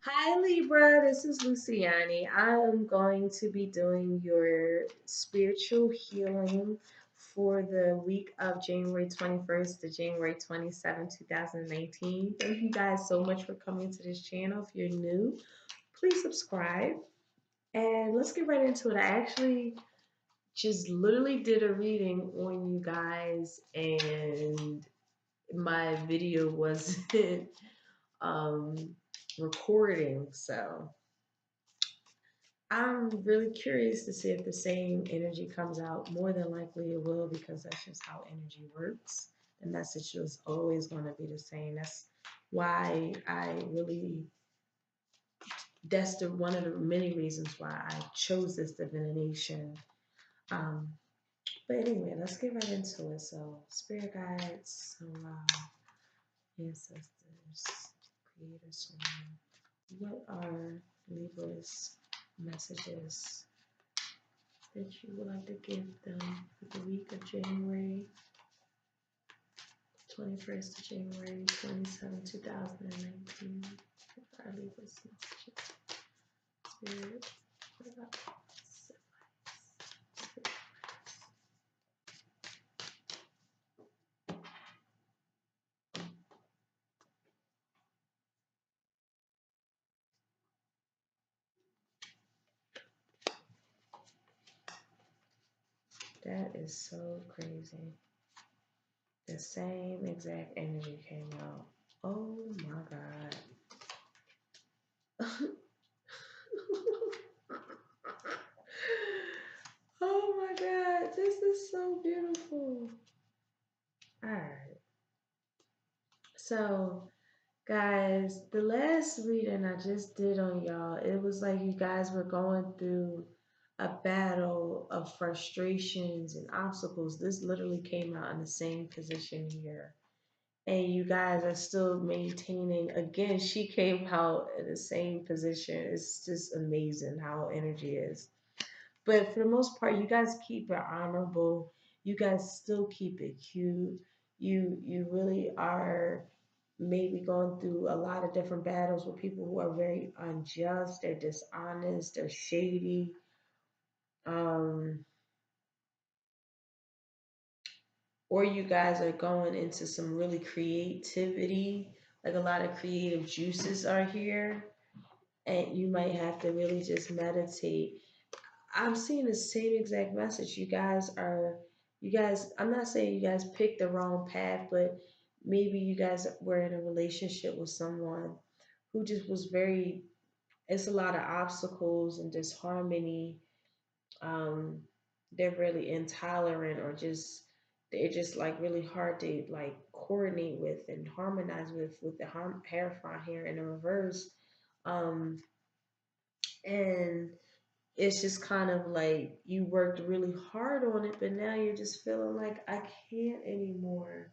Hi Libra, this is Luciani. I'm going to be doing your spiritual healing for the week of January 21st to January 27th, 2019. Thank you guys so much for coming to this channel. If you're new, please subscribe. And let's get right into it. I actually just literally did a reading on you guys, and my video wasn't um, recording, so I'm really curious to see if the same energy comes out. More than likely it will, because that's just how energy works. The message is always going to be the same. That's why that's one of the many reasons why I chose this divination. Um, but anyway, let's get right into it. So, spirit guides, so, ancestors, creators, what are Libra's messages that you would like to give them for the week of January 21st to January 27th, 2019? What are Libra's messages? Spirit, what about that is so crazy. The same exact energy came out. Oh my God. Oh my God, this is so beautiful. All right. So, guys, the last reading I just did on y'all, it was like you guys were going through a battle of frustrations and obstacles. This literally came out in the same position here. And you guys are still maintaining. Again, she came out in the same position. It's just amazing how energy is. But for the most part, you guys keep it honorable. You guys still keep it cute. You really are maybe going through a lot of different battles with people who are very unjust, they're dishonest, they're shady. Um, or you guys are going into some really creativity, like a lot of creative juices are here, and you might have to really just meditate. I'm seeing the same exact message. I'm not saying you guys picked the wrong path, but maybe you guys were in a relationship with someone who just was very, it's a lot of obstacles and disharmony. Um, they're really intolerant, or just, they're just like really hard to like coordinate with and harmonize with the Hierophant here in the reverse. Um, and it's just kind of like you worked really hard on it, but now you're just feeling like I can't anymore.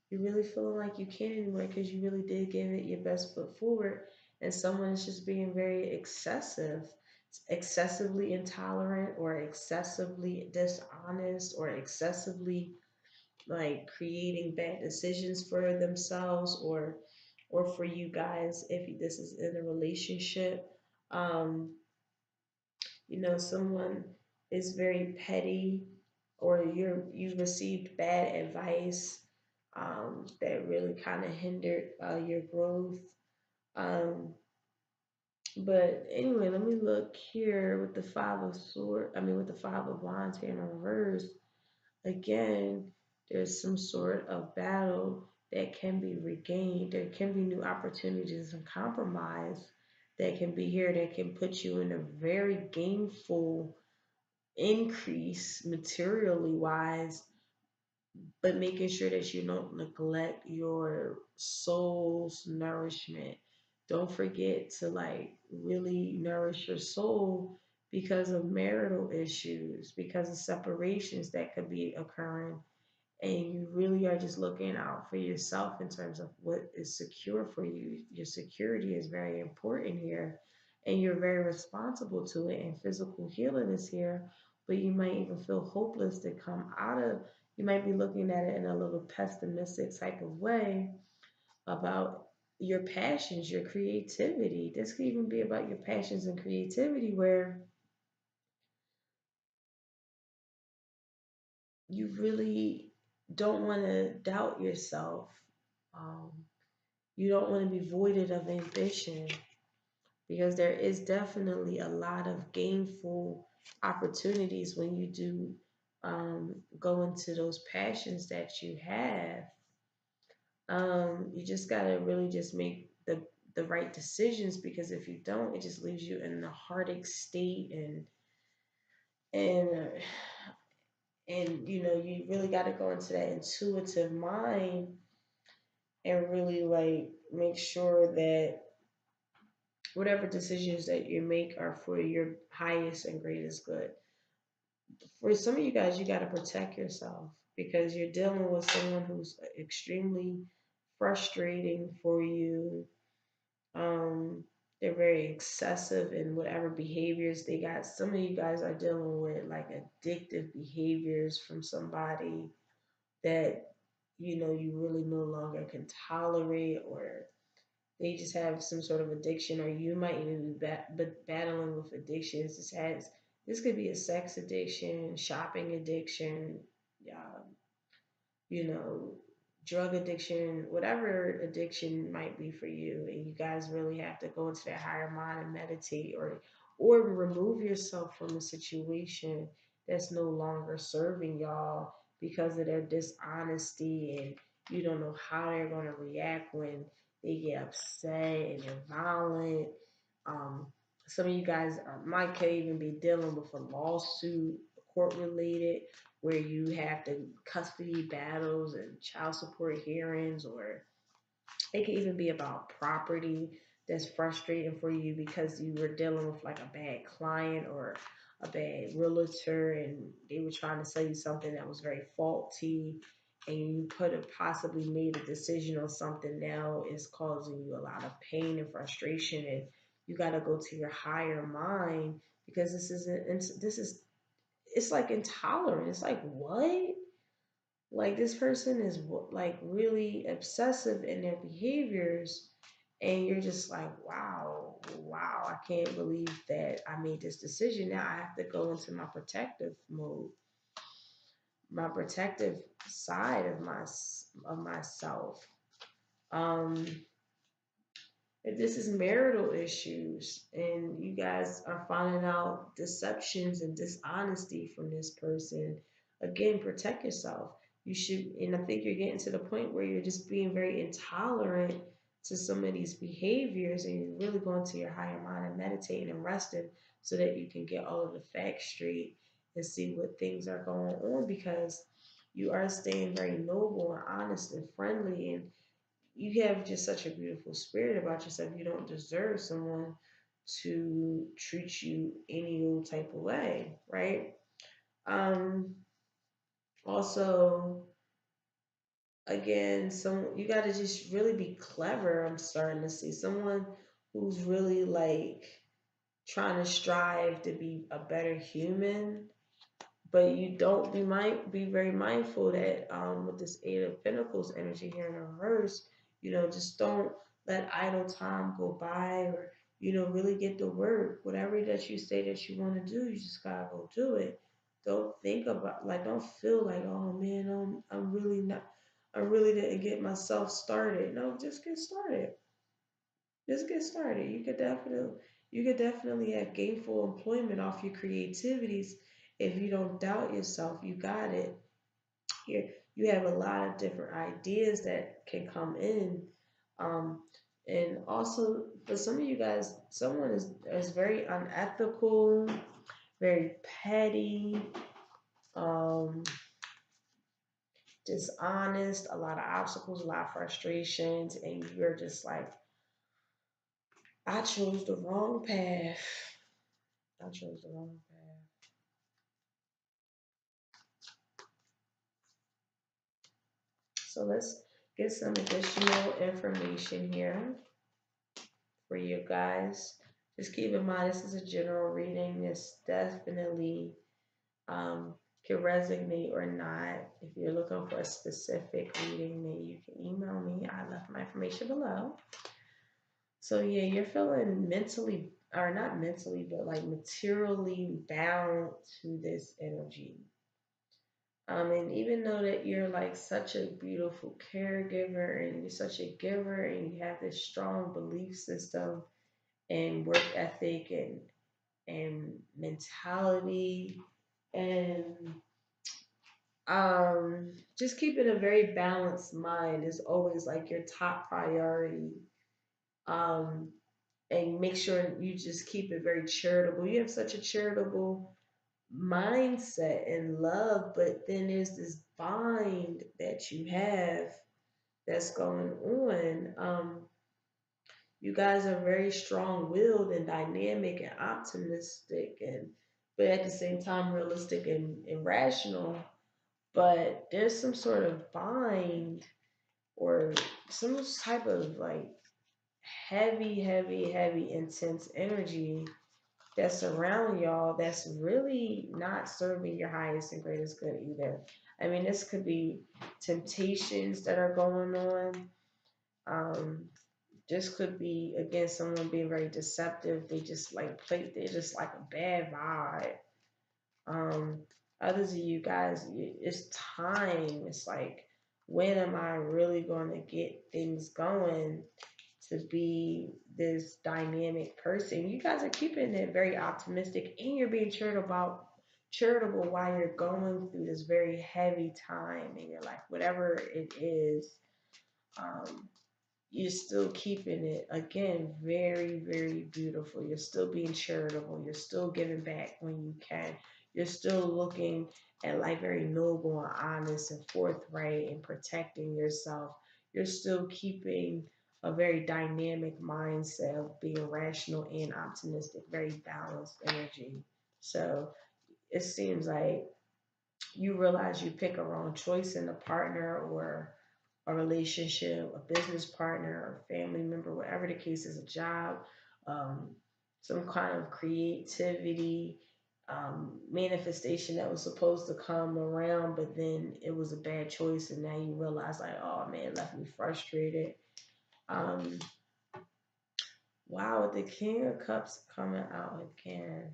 You're really feeling like you can't anymore because you really did give it your best foot forward, and someone is just being very excessive, excessively intolerant, or excessively dishonest, or excessively like creating bad decisions for themselves, or for you guys if this is in a relationship. Um, Someone is very petty, or you received bad advice that really kind of hindered your growth. Um, but anyway, let me look here with the with the five of wands here in reverse. Again, there's some sort of battle that can be regained. There can be new opportunities and compromise that can be here, that can put you in a very gainful increase materially wise, but making sure that you don't neglect your soul's nourishment. Don't forget to like really nourish your soul, because of marital issues, because of separations that could be occurring. And you really are just looking out for yourself in terms of what is secure for you. Your security is very important here, and you're very responsible to it. And physical healing is here, but you might even feel hopeless to come out of. You might be looking at it in a little pessimistic type of way about your passions, your creativity. This could even be about your passions and creativity where you really don't want to doubt yourself. Um, you don't want to be voided of ambition because there is definitely a lot of gainful opportunities when you do go into those passions that you have. You just gotta really just make the right decisions because if you don't, it just leaves you in a heartache state and and you know you really got to go into that intuitive mind and really like make sure that whatever decisions that you make are for your highest and greatest good. For some of you guys, you got to protect yourself because you're dealing with someone who's extremely frustrating for you. They're very excessive in whatever behaviors they got. Some of you guys are dealing with like addictive behaviors from somebody that you know you really no longer can tolerate, or they just have some sort of addiction, or you might even be battling with addictions. This could be a sex addiction, shopping addiction, yeah, you know, drug addiction, whatever addiction might be for you, and you guys really have to go into that higher mind and meditate, or remove yourself from a situation that's no longer serving y'all because of their dishonesty, and you don't know how they're going to react when they get upset and they're violent. Um, some of you guys might even be dealing with a lawsuit, court related, where you have to custody battles and child support hearings, or it can even be about property that's frustrating for you because you were dealing with like a bad client or a bad realtor and they were trying to sell you something that was very faulty, and you could have possibly made a decision on something now is causing you a lot of pain and frustration, and you got to go to your higher mind because this is it's like intolerant. It's like what? Like this person is like really obsessive in their behaviors, and you're just like, wow, wow, I can't believe that I made this decision. Now I have to go into my protective mode, my protective side of myself. Um, if this is marital issues and you guys are finding out deceptions and dishonesty from this person, again, protect yourself. You should, and I think you're getting to the point where you're just being very intolerant to some of these behaviors, and you're really going to your higher mind and meditating and resting so that you can get all of the facts straight and see what things are going on because you are staying very noble and honest and friendly, and you have just such a beautiful spirit about yourself. You don't deserve someone to treat you any old type of way, right? Um, Also, again, some you got to just really be clever. I'm starting to see someone who's really like trying to strive to be a better human, but you don't be very mindful that with this Eight of Pentacles energy here in reverse, you know, just don't let idle time go by, or you know, really get to work. Whatever that you say that you want to do, you just gotta go do it. Don't think about like don't feel like, oh man, I'm really not, I really didn't get myself started. No, just get started. Just get started. You could definitely have gainful employment off your creativities if you don't doubt yourself. You got it. Here you have a lot of different ideas that can come in. Um, and also for some of you guys, someone is very unethical, very petty, um, dishonest, a lot of obstacles, a lot of frustrations, and you're just like, I chose the wrong path. I chose the wrong path. So let's get some additional information here for you guys. Just keep in mind, this is a general reading. It's definitely um, can resonate or not. If you're looking for a specific reading, then you can email me. I left my information below. So yeah, you're feeling mentally, or not mentally, but like materially bound to this energy. And even though that you're like such a beautiful caregiver and you're such a giver and you have this strong belief system and work ethic and mentality and just keeping a very balanced mind is always like your top priority. Um, and make sure you just keep it very charitable. You have such a charitable mindset and love, but then there's this bind that you have that's going on. You guys are very strong-willed and dynamic and optimistic, and but at the same time realistic and rational. But there's some sort of bind or some type of like heavy, heavy, heavy, intense energy that's around y'all that's really not serving your highest and greatest good either. I mean, this could be temptations that are going on. Um, this could be again someone being very deceptive. They just like play. They're just like a bad vibe. Um, Others of you guys, it's time. It's like, when am I really going to get things going to be this dynamic person? You guys are keeping it very optimistic, and you're being charitable while you're going through this very heavy time in your life, whatever it is. Um, you're still keeping it again very, very beautiful. You're still being charitable. You're still giving back when you can. You're still looking at life very noble and honest and forthright and protecting yourself. You're still keeping a very dynamic mindset of being rational and optimistic, very balanced energy. So it seems like you realize you pick a wrong choice in a partner or a relationship, a business partner, or family member, whatever the case is, a job, um, some kind of creativity, manifestation that was supposed to come around, but then it was a bad choice, and now you realize, like, oh man, it left me frustrated. Um, wow, the King of Cups coming out again.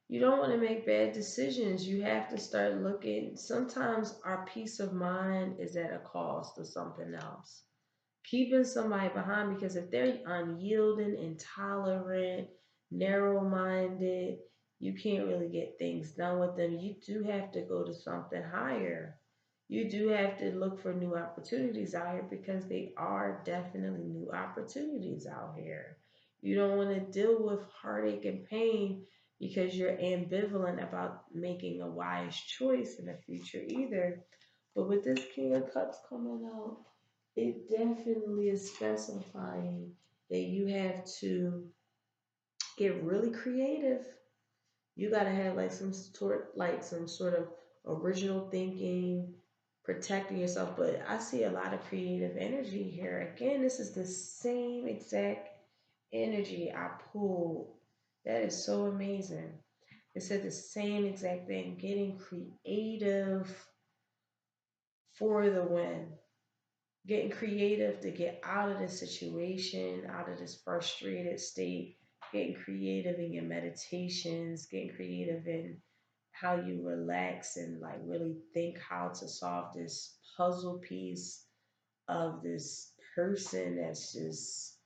You don't want to make bad decisions. You have to start looking. Sometimes our peace of mind is at a cost of something else. Keeping somebody behind, because if they're unyielding, intolerant, narrow minded, you can't really get things done with them. You do have to go to something higher. You do have to look for new opportunities out here, because they are definitely new opportunities out here. You don't want to deal with heartache and pain because you're ambivalent about making a wise choice in the future either. But with this King of Cups coming out, it definitely is specifying that you have to get really creative. You gotta have like some sort of original thinking, protecting yourself. But I see a lot of creative energy here. Again, this is the same exact energy I pulled. That is so amazing. It said the same exact thing, getting creative for the win. Getting creative to get out of this situation, out of this frustrated state, getting creative in your meditations, getting creative in how you relax and like really think how to solve this puzzle piece of this person that's just,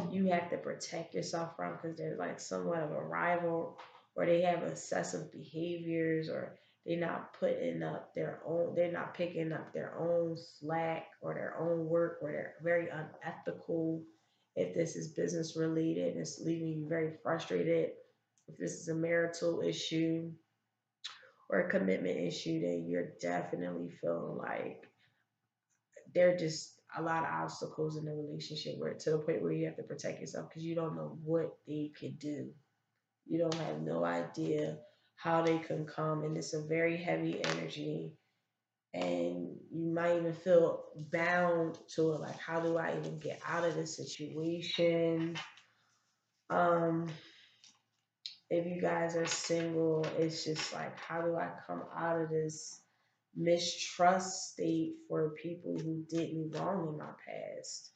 you have to protect yourself from, because they're like somewhat of a rival, or they have excessive behaviors, or they're not picking up their own slack or their own work, or they're very unethical. If this is business related, it's leaving you very frustrated. If this is a marital issue or a commitment issue, then you're definitely feeling like there are just a lot of obstacles in the relationship, where to the point where you have to protect yourself because you don't know what they could do. You don't have no idea how they can come, and it's a very heavy energy, and you might even feel bound to it, like, how do I even get out of this situation? Um, if you guys are single, it's just like, how do I come out of this mistrust state for people who did me wrong in my past?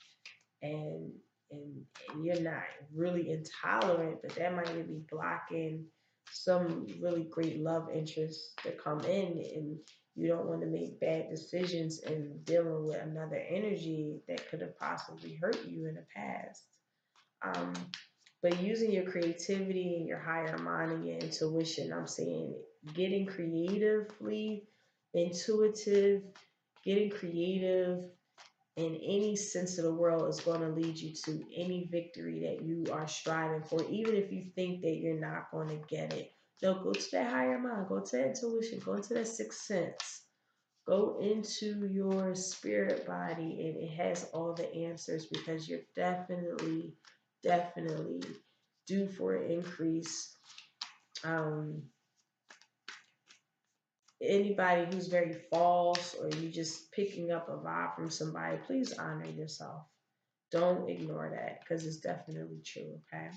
And and you're not really intolerant, but that might be blocking some really great love interests to come in, and you don't want to make bad decisions and dealing with another energy that could have possibly hurt you in the past. Um, but using your creativity and your higher mind and your intuition, I'm saying getting creatively intuitive, getting creative in any sense of the world is going to lead you to any victory that you are striving for, even if you think that you're not going to get it. No, go to that higher mind, go to that intuition, go into that sixth sense, go into your spirit body, and it has all the answers, because you're definitely, definitely due for an increase. Um, Anybody who's very false, or you just picking up a vibe from somebody, please honor yourself. Don't ignore that, because it's definitely true. Okay.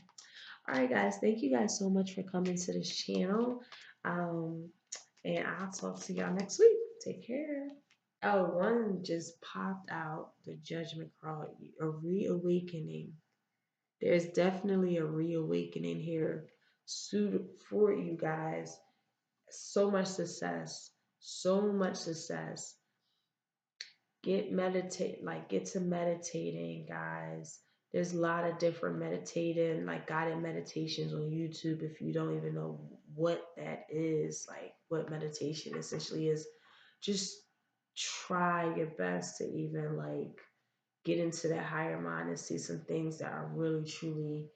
All right, guys. Thank you guys so much for coming to this channel. Um, and I'll talk to y'all next week. Take care. Oh, one just popped out, the judgment card, a reawakening. There's definitely a reawakening here suited for you guys. So much success. So much success. Get to meditating, guys. There's a lot of different meditating, like guided meditations on YouTube. If you don't even know what that is, like what meditation essentially is, just try your best to even like get into that higher mind and see some things that are really truly,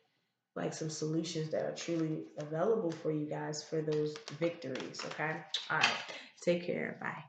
like some solutions that are truly available for you guys for those victories. Okay. All right. Take care. Bye.